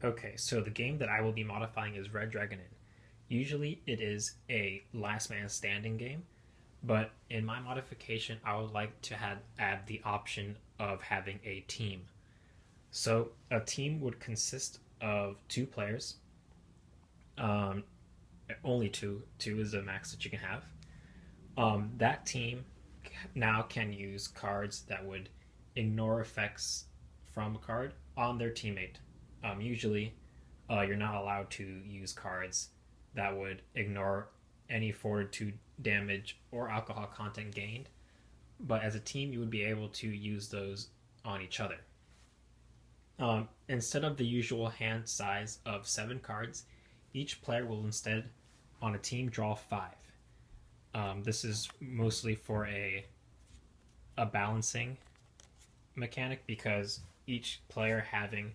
Okay, so the game that I will be modifying is Red Dragon Inn. Usually it is a last man standing game, but in my modification, I would like to add the option of having a team. So a team would consist of two players, um, only two. Two is the max that you can have. That team now can use cards that would ignore effects from a card on their teammate. Usually, you're not allowed to use cards that would ignore any fortitude damage or alcohol content gained, but as a team, you would be able to use those on each other. Instead of the usual hand size of 7 cards, each player will instead, on a team, draw 5. This is mostly for a balancing mechanic because each player having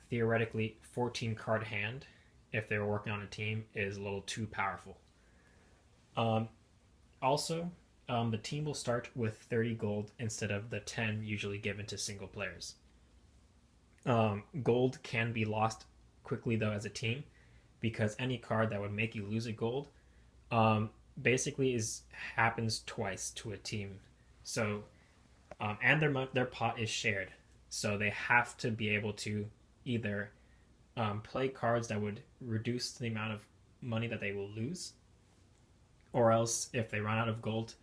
theoretically 14 card hand if they were working on a team is a little too powerful. Um, also, the team will start with 30 gold instead of the 10 usually given to single players. Gold can be lost quickly though as a team because any card that would make you lose a gold um, basically is happens twice to a team. So and their pot is shared, so they have to be able to either play cards that would reduce the amount of money that they will lose, or else if they run out of gold,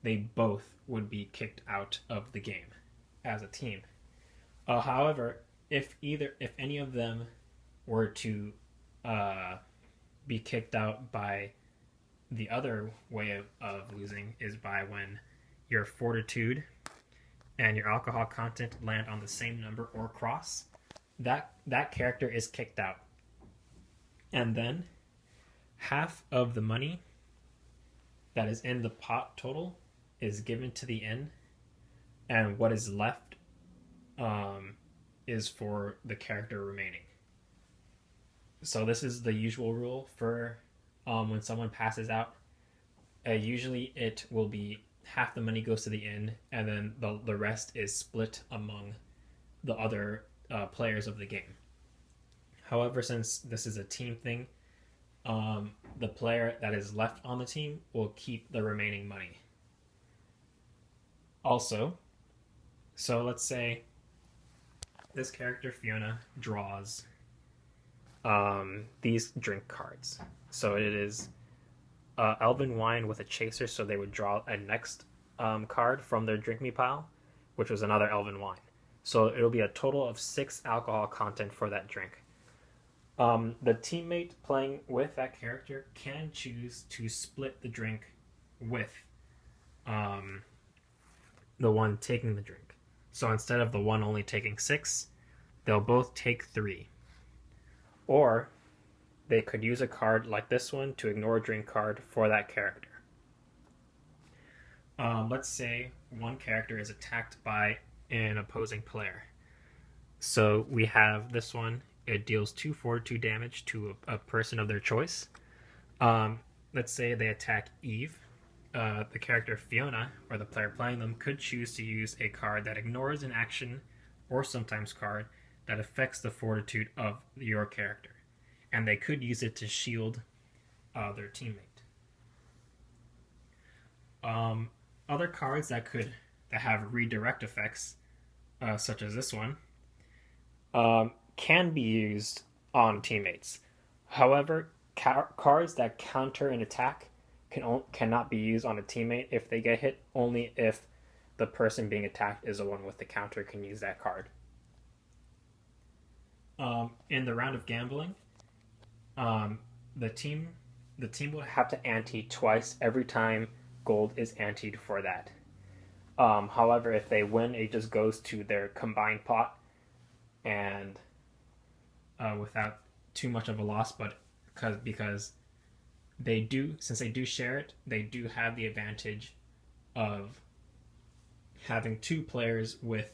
they both would be kicked out of the game as a team. However, if any of them were to uh, be kicked out by the other way of losing is by when your fortitude and your alcohol content land on the same number or cross, that character is kicked out. And then half of the money that is in the pot total is given to the inn, and what is left is for the character remaining. So this is the usual rule for when someone passes out. Usually it will be half the money goes to the inn, and then the rest is split among the other players of the game. However, since this is a team thing, the player that is left on the team will keep the remaining money. Also, so let's say this character Fiona draws these drink cards. So it is Elven Wine with a chaser, so they would draw a next card from their Drink Me pile, which was another Elven Wine. So it'll be a total of 6 alcohol content for that drink. The teammate playing with that character can choose to split the drink with the one taking the drink. So instead of the one only taking 6, they'll both take 3. Or they could use a card like this one to ignore a drink card for that character. Let's say one character is attacked by an opposing player. So we have this one. It deals 2 fortitude damage to a person of their choice. Let's say they attack Eve. The character Fiona, or the player playing them, could choose to use a card that ignores an action, or sometimes card that affects the fortitude of your character. And they could use it to shield their teammate. Other cards that have redirect effects, such as this one, can be used on teammates. However, cards that counter an attack cannot be used on a teammate if they get hit. Only if the person being attacked is the one with the counter can use that card. In the round of gambling, the team will have to ante twice every time gold is anteed for that. However, if they win, it just goes to their combined pot, and without too much of a loss. But because since they do share it, they do have the advantage of having 2 players with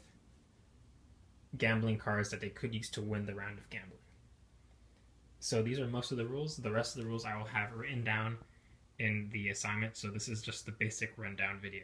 gambling cards that they could use to win the round of gambling. So these are most of the rules. The rest of the rules I will have written down in the assignment, so this is just the basic rundown video.